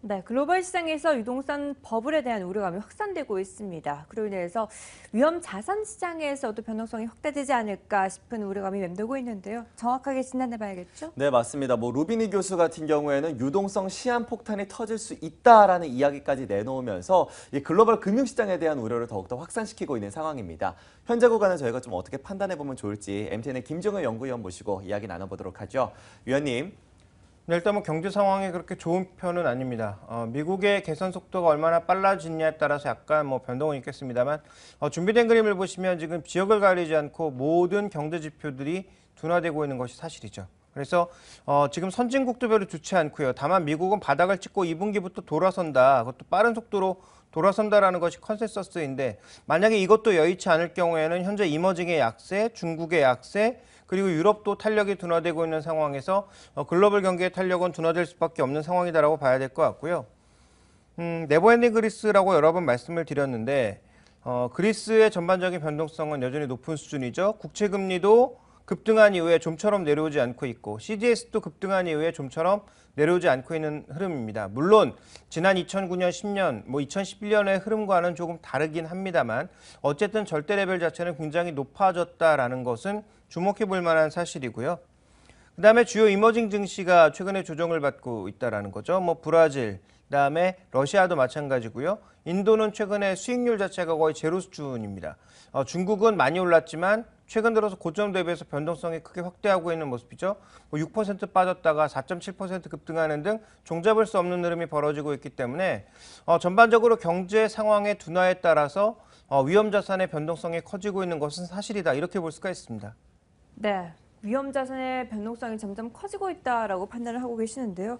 네, 글로벌 시장에서 유동성 버블에 대한 우려감이 확산되고 있습니다. 그로 인해서 위험 자산 시장에서도 변동성이 확대되지 않을까 싶은 우려감이 맴돌고 있는데요. 정확하게 진단해봐야겠죠? 네, 맞습니다. 루비니 교수 같은 경우에는 유동성 시한폭탄이 터질 수 있다라는 이야기까지 내놓으면서 이 글로벌 금융시장에 대한 우려를 더욱더 확산시키고 있는 상황입니다. 현재 구간을 저희가 좀 어떻게 판단해보면 좋을지 MTN의 김정은 연구위원 모시고 이야기 나눠보도록 하죠. 위원님. 네, 일단 경제 상황이 그렇게 좋은 편은 아닙니다. 미국의 개선 속도가 얼마나 빨라지냐에 따라서 약간 변동은 있겠습니다만 준비된 그림을 보시면 지금 지역을 가리지 않고 모든 경제 지표들이 둔화되고 있는 것이 사실이죠. 그래서 지금 선진국도 별로 좋지 않고요. 다만 미국은 바닥을 찍고 2분기부터 돌아선다. 그것도 빠른 속도로 돌아선다라는 것이 컨센서스인데 만약에 이것도 여의치 않을 경우에는 현재 이머징의 약세, 중국의 약세, 그리고 유럽도 탄력이 둔화되고 있는 상황에서 글로벌 경기의 탄력은 둔화될 수밖에 없는 상황이다라고 봐야 될 것 같고요. 네버엔딩 그리스라고 여러 번 말씀을 드렸는데 그리스의 전반적인 변동성은 여전히 높은 수준이죠. 국채금리도 급등한 이후에 좀처럼 내려오지 않고 있고 CDS도 급등한 이후에 좀처럼 내려오지 않고 있는 흐름입니다. 물론 지난 2009년, 10년, 2011년의 흐름과는 조금 다르긴 합니다만 어쨌든 절대 레벨 자체는 굉장히 높아졌다라는 것은 주목해 볼 만한 사실이고요. 그다음에 주요 이머징 증시가 최근에 조정을 받고 있다라는 거죠. 브라질, 그다음에 러시아도 마찬가지고요. 인도는 최근에 수익률 자체가 거의 제로 수준입니다. 중국은 많이 올랐지만 최근 들어서 고점 대비해서 변동성이 크게 확대하고 있는 모습이죠. 6% 빠졌다가 4.7% 급등하는 등 종잡을 수 없는 흐름이 벌어지고 있기 때문에 전반적으로 경제 상황의 둔화에 따라서 위험 자산의 변동성이 커지고 있는 것은 사실이다. 이렇게 볼 수가 있습니다. 네. 위험 자산의 변동성이 점점 커지고 있다라고 판단을 하고 계시는데요.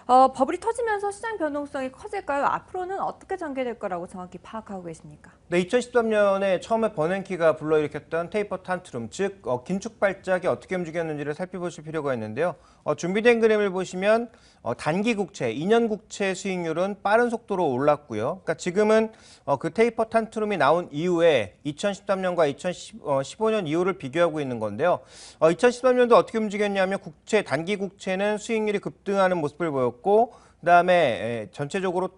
버블이 터지면서 시장 변동성이 커질까요? 앞으로는 어떻게 전개될 거라고 정확히 파악하고 계십니까? 네, 2013년에 처음에 버냉키가 불러일으켰던 테이퍼 탄트룸, 즉 긴축 발작이 어떻게 움직였는지를 살펴보실 필요가 있는데요. 준비된 그림을 보시면 단기 국채, 2년 국채 수익률은 빠른 속도로 올랐고요. 그러니까 지금은 그 테이퍼 탄트룸이 나온 이후에 2013년과 2015년 이후를 비교하고 있는 건데요. 2013년도 어떻게 움직였냐면 단기 국채는 수익률이 급등하는 모습을 보였고, 그다음에 전체적으로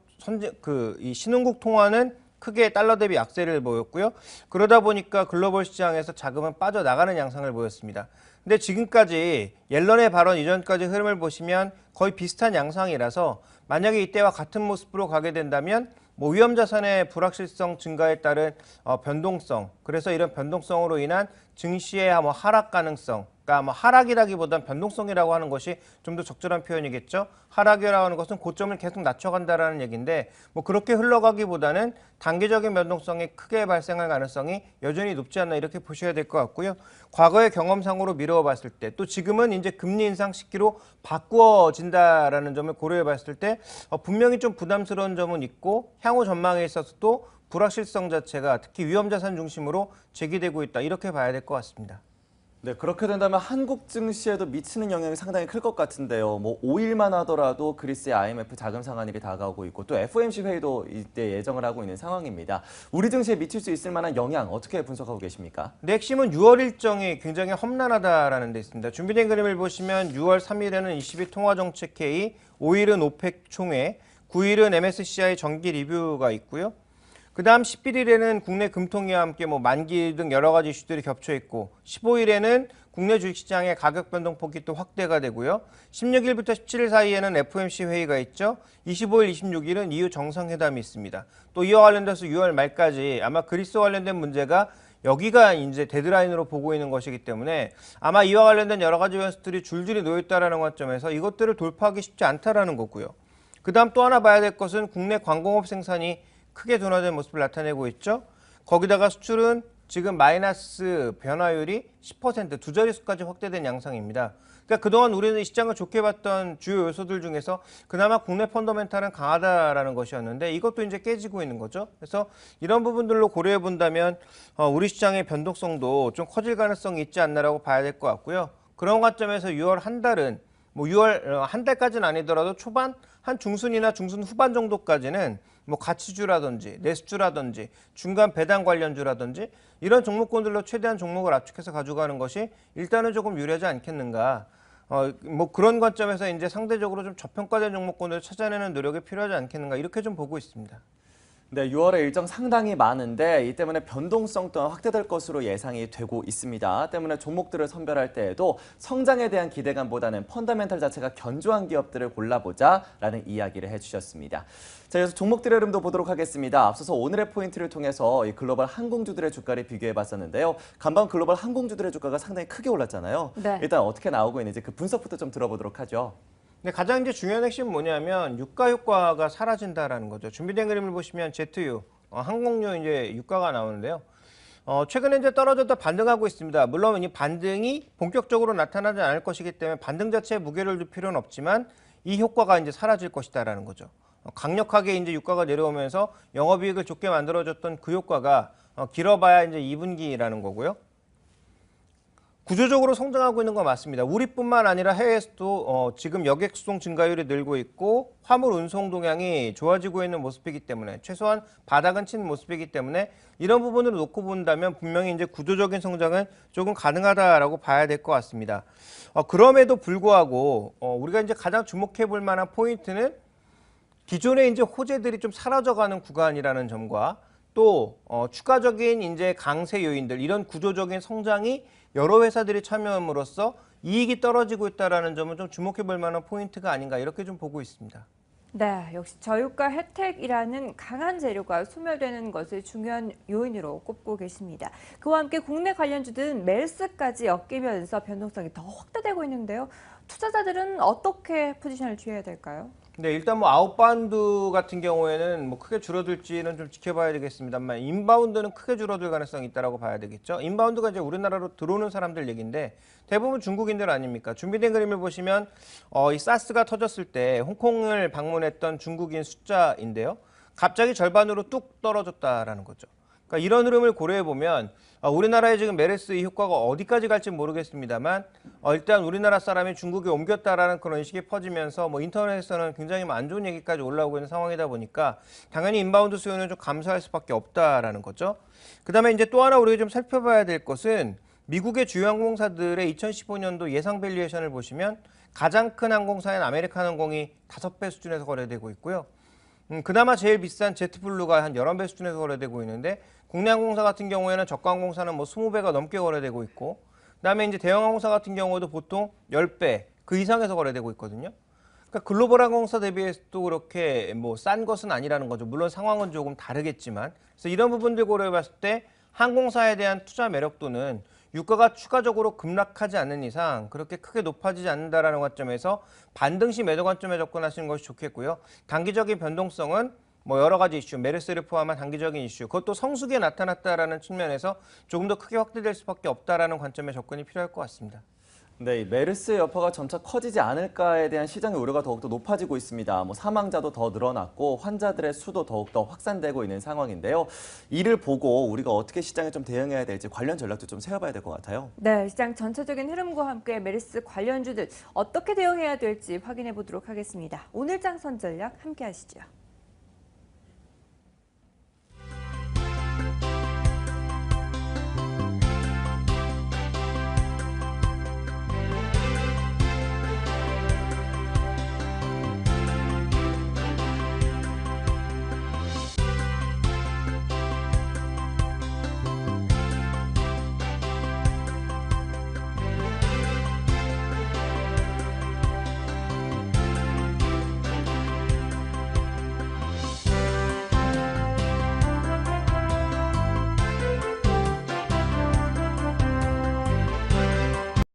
이 신흥국 통화는 크게 달러 대비 약세를 보였고요. 그러다 보니까 글로벌 시장에서 자금은 빠져나가는 양상을 보였습니다. 근데 지금까지 옐런의 발언 이전까지 흐름을 보시면 거의 비슷한 양상이라서 만약에 이때와 같은 모습으로 가게 된다면 위험 자산의 불확실성 증가에 따른 변동성, 그래서 이런 변동성으로 인한 증시의 하락 가능성, 그러니까 하락이라기보단 변동성이라고 하는 것이 좀 더 적절한 표현이겠죠. 하락이라고 하는 것은 고점을 계속 낮춰간다라는 얘기인데 그렇게 흘러가기보다는 단기적인 변동성이 크게 발생할 가능성이 여전히 높지 않나 이렇게 보셔야 될 것 같고요. 과거의 경험상으로 미루어 봤을 때 또 지금은 이제 금리 인상 시기로 바꾸어진다라는 점을 고려해 봤을 때 분명히 좀 부담스러운 점은 있고 향후 전망에 있어서도 불확실성 자체가 특히 위험자산 중심으로 제기되고 있다 이렇게 봐야 될 것 같습니다. 네, 그렇게 된다면 한국 증시에도 미치는 영향이 상당히 클 것 같은데요. 5일만 하더라도 그리스의 IMF 자금 상환일이 다가오고 있고 또 FOMC 회의도 이때 예정을 하고 있는 상황입니다. 우리 증시에 미칠 수 있을 만한 영향 어떻게 분석하고 계십니까? 네, 핵심은 6월 일정이 굉장히 험난하다라는 데 있습니다. 준비된 그림을 보시면 6월 3일에는 22 통화정책회의, 5일은 오펙 총회, 9일은 MSCI 정기 리뷰가 있고요. 그 다음 11일에는 국내 금통위와 함께 만기 등 여러 가지 이슈들이 겹쳐 있고 15일에는 국내 주식시장의 가격 변동폭이 또 확대가 되고요. 16일부터 17일 사이에는 FOMC 회의가 있죠. 25일, 26일은 EU 정상회담이 있습니다. 또 이와 관련돼서 6월 말까지 아마 그리스 관련된 문제가 여기가 이제 데드라인으로 보고 있는 것이기 때문에 아마 이와 관련된 여러 가지 변수들이 줄줄이 놓여있다는 관점에서 이것들을 돌파하기 쉽지 않다라는 거고요. 그 다음 또 하나 봐야 될 것은 국내 광공업 생산이 크게 둔화된 모습을 나타내고 있죠. 거기다가 수출은 지금 마이너스 변화율이 10% 두 자릿수까지 확대된 양상입니다. 그러니까 그동안 우리는 시장을 좋게 봤던 주요 요소들 중에서 그나마 국내 펀더멘탈은 강하다라는 것이었는데 이것도 이제 깨지고 있는 거죠. 그래서 이런 부분들로 고려해 본다면 우리 시장의 변동성도 좀 커질 가능성이 있지 않나라고 봐야 될 것 같고요. 그런 관점에서 6월 한 달은 6월 한 달까지는 아니더라도 초반 한 중순이나 중순 후반 정도까지는 가치주라든지 내수주라든지 중간 배당 관련주라든지 이런 종목군들로 최대한 종목을 압축해서 가져가는 것이 일단은 조금 유리하지 않겠는가. 뭐 그런 관점에서 이제 상대적으로 좀 저평가된 종목군을 찾아내는 노력이 필요하지 않겠는가 이렇게 좀 보고 있습니다. 네, 6월에 일정 상당히 많은데 이 때문에 변동성 또한 확대될 것으로 예상이 되고 있습니다. 때문에 종목들을 선별할 때에도 성장에 대한 기대감보다는 펀더멘털 자체가 견조한 기업들을 골라보자라는 이야기를 해주셨습니다. 자, 그래서 종목들의 흐름도 보도록 하겠습니다. 앞서서 오늘의 포인트를 통해서 이 글로벌 항공주들의 주가를 비교해봤었는데요. 간밤 글로벌 항공주들의 주가가 상당히 크게 올랐잖아요. 네. 일단 어떻게 나오고 있는지 그 분석부터 좀 들어보도록 하죠. 근데 가장 이제 중요한 핵심은 뭐냐면 유가 효과가 사라진다라는 거죠. 준비된 그림을 보시면 제트유, 항공유 이제 유가가 나오는데요. 최근에 이제 떨어졌다 반등하고 있습니다. 물론 이 반등이 본격적으로 나타나지 않을 것이기 때문에 반등 자체에 무게를 둘 필요는 없지만 이 효과가 이제 사라질 것이다라는 거죠. 강력하게 이제 유가가 내려오면서 영업이익을 좋게 만들어줬던 그 효과가 길어봐야 이제 2분기라는 거고요. 구조적으로 성장하고 있는 건 맞습니다. 우리뿐만 아니라 해외에서도 지금 여객 수송 증가율이 늘고 있고 화물 운송 동향이 좋아지고 있는 모습이기 때문에 최소한 바닥은 친 모습이기 때문에 이런 부분을 놓고 본다면 분명히 이제 구조적인 성장은 조금 가능하다라고 봐야 될 것 같습니다. 그럼에도 불구하고 우리가 이제 가장 주목해 볼 만한 포인트는 기존의 이제 호재들이 좀 사라져가는 구간이라는 점과 또 추가적인 이제 강세 요인들 이런 구조적인 성장이 여러 회사들이 참여함으로써 이익이 떨어지고 있다는 점은 좀 주목해 볼 만한 포인트가 아닌가 이렇게 좀 보고 있습니다. 네, 역시 저유가 혜택이라는 강한 재료가 소멸되는 것을 중요한 요인으로 꼽고 계십니다. 그와 함께 국내 관련주들은 메르스까지 엮이면서 변동성이 더 확대되고 있는데요. 투자자들은 어떻게 포지션을 취해야 될까요? 네, 일단 뭐 아웃바운드 같은 경우에는 뭐 크게 줄어들지는 좀 지켜봐야 되겠습니다만 인바운드는 크게 줄어들 가능성이 있다라고 봐야 되겠죠. 인바운드가 이제 우리나라로 들어오는 사람들 얘기인데 대부분 중국인들 아닙니까? 준비된 그림을 보시면 이 사스가 터졌을 때 홍콩을 방문했던 중국인 숫자인데요. 갑자기 절반으로 뚝 떨어졌다라는 거죠. 그러니까 이런 흐름을 고려해 보면 우리나라의 지금 메르스 이 효과가 어디까지 갈지 모르겠습니다만 일단 우리나라 사람이 중국에 옮겼다라는 그런 인식이 퍼지면서 뭐 인터넷에서는 굉장히 안 좋은 얘기까지 올라오고 있는 상황이다 보니까 당연히 인바운드 수요는 좀 감소할 수밖에 없다라는 거죠. 그다음에 이제 또 하나 우리가 좀 살펴봐야 될 것은 미국의 주요 항공사들의 2015년도 예상 밸류에이션을 보시면 가장 큰 항공사인 아메리칸 항공이 5배 수준에서 거래되고 있고요. 그나마 제일 비싼 제트블루가 한 11배 수준에서 거래되고 있는데 국내 항공사 같은 경우에는 저가 항공사는 뭐 20배가 넘게 거래되고 있고 그다음에 이제 대형 항공사 같은 경우도 보통 10배 그 이상에서 거래되고 있거든요. 그러니까 글로벌 항공사 대비해서도 그렇게 뭐 싼 것은 아니라는 거죠. 물론 상황은 조금 다르겠지만 그래서 이런 부분들 고려해 봤을 때 항공사에 대한 투자 매력도는 유가가 추가적으로 급락하지 않는 이상 그렇게 크게 높아지지 않는다라는 관점에서 반등 시 매도 관점에 접근하시는 것이 좋겠고요. 단기적인 변동성은 뭐 여러 가지 이슈, 메르스를 포함한 단기적인 이슈, 그것도 성수기에 나타났다라는 측면에서 조금 더 크게 확대될 수밖에 없다라는 관점에 접근이 필요할 것 같습니다. 네, 이 메르스의 여파가 점차 커지지 않을까에 대한 시장의 우려가 더욱더 높아지고 있습니다. 뭐 사망자도 더 늘어났고 환자들의 수도 더욱더 확산되고 있는 상황인데요. 이를 보고 우리가 어떻게 시장에 좀 대응해야 될지 관련 전략도 좀 세워봐야 될 것 같아요. 네, 시장 전체적인 흐름과 함께 메르스 관련주들 어떻게 대응해야 될지 확인해 보도록 하겠습니다. 오늘 장선 전략 함께 하시죠.